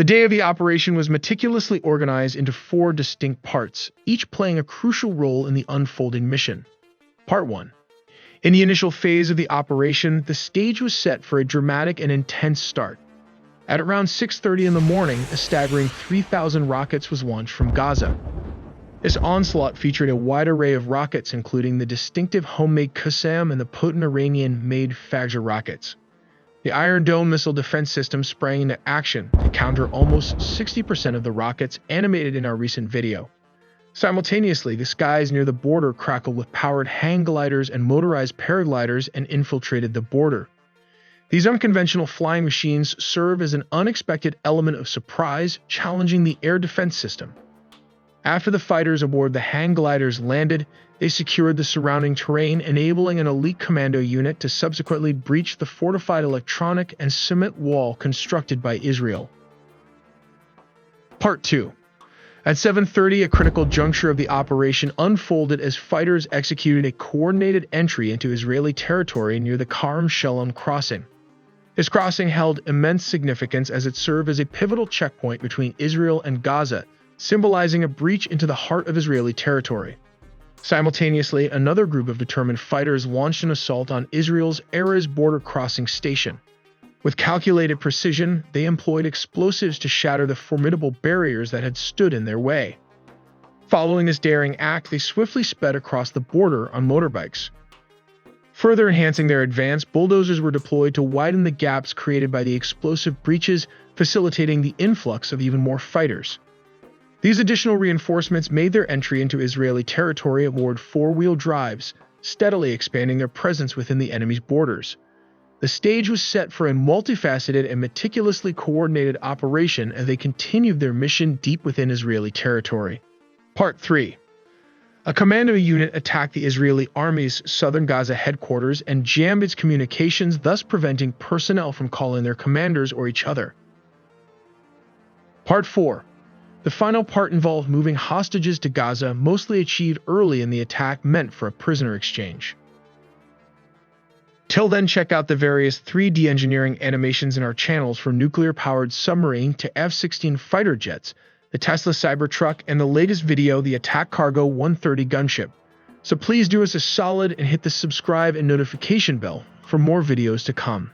The day of the operation was meticulously organized into 4 distinct parts, each playing a crucial role in the unfolding mission. Part 1. In the initial phase of the operation, the stage was set for a dramatic and intense start. At around 6:30 in the morning, a staggering 3,000 rockets was launched from Gaza. This onslaught featured a wide array of rockets, including the distinctive homemade Qassam and the potent Iranian-made Fajr rockets. The Iron Dome missile defense system sprang into action to counter almost 60% of the rockets animated in our recent video. Simultaneously, the skies near the border crackled with powered hang gliders and motorized paragliders and infiltrated the border. These unconventional flying machines serve as an unexpected element of surprise, challenging the air defense system. After the fighters aboard the hang gliders landed, they secured the surrounding terrain, enabling an elite commando unit to subsequently breach the fortified electronic and cement wall constructed by Israel. Part 2. At 7:30, a critical juncture of the operation unfolded as fighters executed a coordinated entry into Israeli territory near the Karem Shalom crossing. This crossing held immense significance as it served as a pivotal checkpoint between Israel and Gaza, symbolizing a breach into the heart of Israeli territory. Simultaneously, another group of determined fighters launched an assault on Israel's Erez border crossing station. With calculated precision, they employed explosives to shatter the formidable barriers that had stood in their way. Following this daring act, they swiftly sped across the border on motorbikes. Further enhancing their advance, bulldozers were deployed to widen the gaps created by the explosive breaches, facilitating the influx of even more fighters. These additional reinforcements made their entry into Israeli territory aboard 4-wheel drives, steadily expanding their presence within the enemy's borders. The stage was set for a multifaceted and meticulously coordinated operation as they continued their mission deep within Israeli territory. Part 3. A commando unit attacked the Israeli army's southern Gaza headquarters and jammed its communications, thus preventing personnel from calling their commanders or each other. Part 4. The final part involved moving hostages to Gaza, mostly achieved early in the attack meant for a prisoner exchange. Till then, check out the various 3D engineering animations in our channels from nuclear-powered submarine to F-16 fighter jets, the Tesla Cybertruck, and the latest video, the Attack Cargo 130 gunship. So please do us a solid and hit the subscribe and notification bell for more videos to come.